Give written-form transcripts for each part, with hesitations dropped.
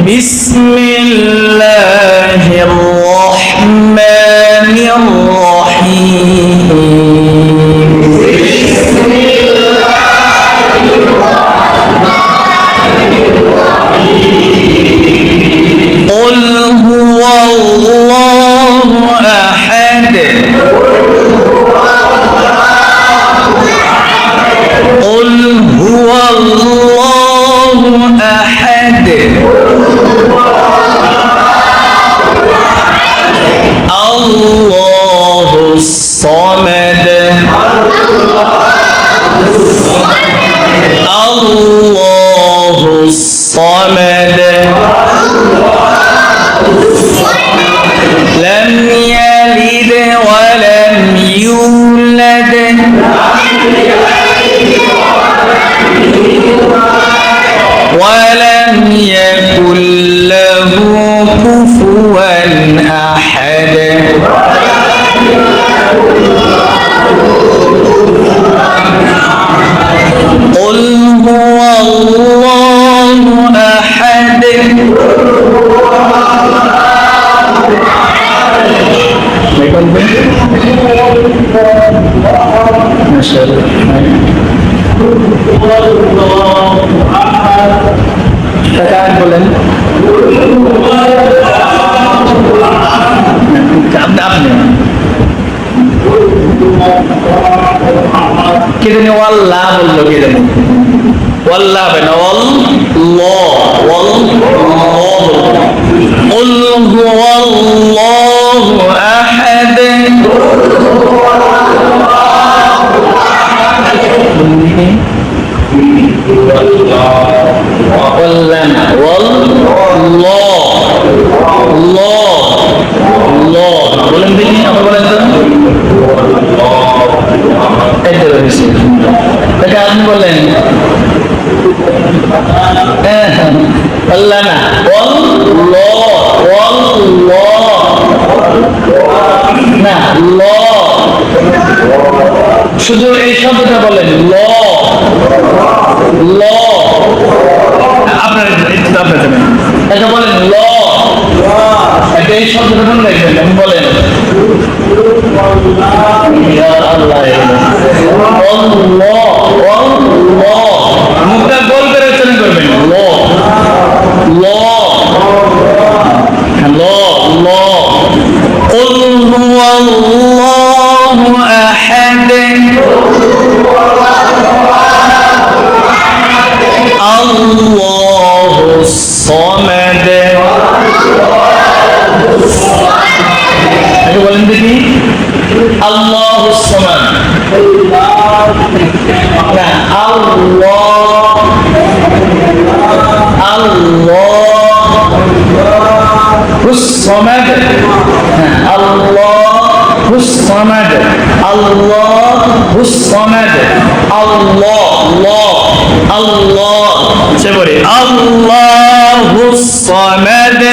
বিসমিল্লাহির রহমানির রহিম قل هو الله أحد قل هو الله أحد الله الصمد الله الصمد لم يلد ولم يولد ولم يكن له كفوا أحد قل هو الله أحد বলেন আপনি কে জানি ওয়াল্লাহ বললো, কে জানি ওয়াল্লাহ হবে না, قل هو الله أحد বলেন দেখি, আমার বলেন তো আপনি বলেন আল্লাহ না, না শুধু এই শব্দটা বলেন আপনার জানেন, এটা বলেন এই শব্দটা মনে রাখবেন, আমি বলেন মুখটা গোল করে উচ্চারণ করবেন, قل هو الله أحد الله الصمد বলেন দেখি আল্লাহ الصمد الصمد الله الصمد الله الصمد الله سبوري الله الصمد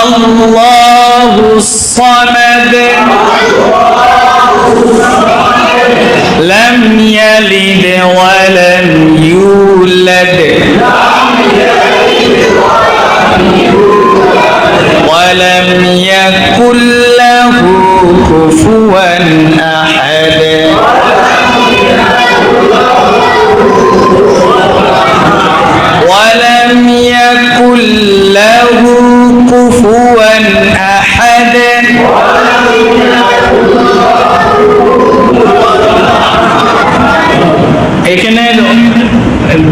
الله الصمد لم يلد ولم يولد ولم يكن له كفوا أحد ولم يكن له كفوا أحد এখানে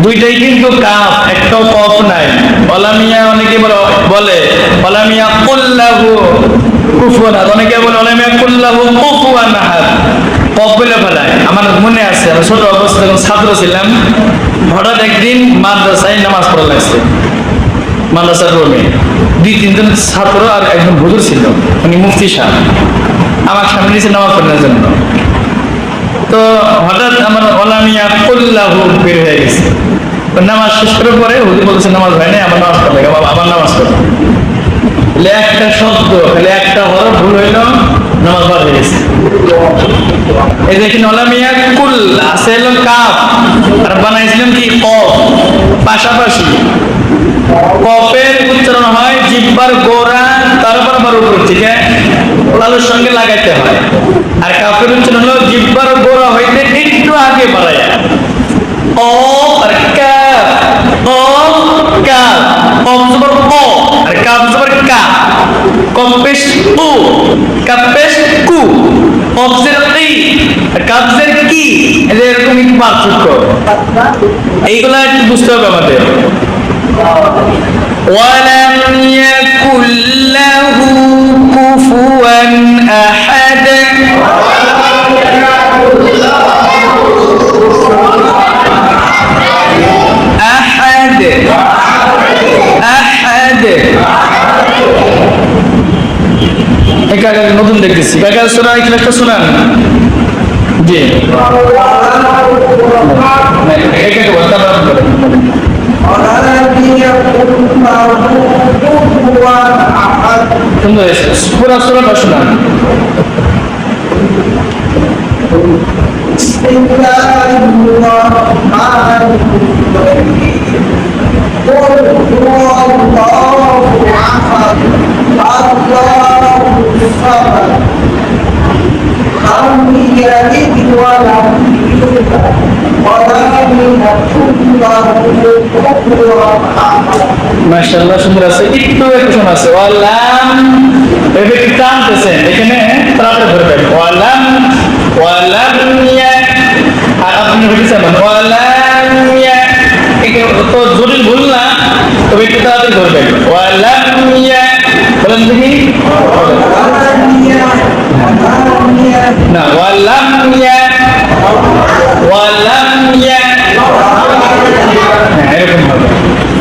দুইটাই কিন্তু কাফ, একটাও কফ নাই। ওলামিয়া অনেকে বলে ওলামিয়া কুল্লাহু কুফুয়ান, অনেকে বলে ওলামিয়া কুল্লাহু কুফুয়ান আহাদ, কফ বলে ফেলায়। আমার মনে আছে আমি ছোট অবস্থায় যখন ছাত্র ছিলাম, হঠাৎ একদিন মাদ্রাসায় নামাজ পড়া লাগছে, মাদ্রাসার রুমে 2-3 জন ছাত্র আর একজন হুজুর ছিল, উনি মুফতি সাহেব, আমার সামনে নিচে নামাজ পড়ার জন্য। তো হঠাৎ আমার ওলামিয়া কুল্লাহু বের হয়ে গেছে। নামাজ শেষ করার পরে হুজুর বলছে নামাজ হয় নাই, আমার নামাজ পড়া লাগে, আবার নামাজ পড়া। একটা শব্দ খালি একটা হরফ ভুল হইল, নামাজ বাদ হয়ে গেছে। এই দেখেন ওলামিয়া কুল আছে কাফ আর বানাইছিলাম কি কফ। পাশাপাশি। কফের উচ্চারণ হয় জিহ্বার গোড়া তারপর আবার উপর থেকে লালুর সঙ্গে লাগাইতে হয়, আর কাফের উচ্চারণ হলো জিহ্বার গোড়া হইতে একটু আগে বাড়ায়। কফ আর কাফ, কফ কাফ, কফ জবর ক আর কাফ জবর কা, কফ পেশ কু, কাফ পেশ কু, কফ জের কি আর কাফ জের কি, এরকম একটু পার্থক্য, এইগুলা একটু বুঝতে হবে আমাদের। ওয়ালাম ইয়াকুল লাহু কুফুয়ান আহাদ, আহাদ আহাদ। একা নতুন দেখতেছি, কাকা শোনা এই ক্লাসটা শোনান। জি একা তো বলতে পারবেন। সুন্দর পুরা সুরাটা শোনান। মাশাআল্লাহ সুন্দর আছে, একটু একটু আছে। ওয়ালাম এবে কি টানতেছেন এখানে, তারপরে ধরবেন ওয়ালাম, ওয়ালাম ইয়া, আর আপনি বলেছেন ওয়ালাম ইয়া, একে তো জটিল ভুল না, তবে একটু তাড়াতাড়ি ধরবেন। ওয়ালাম ইয়া বলেন দেখি না, ওয়ালাম ইয়া, ওয়ালাম ইয়া,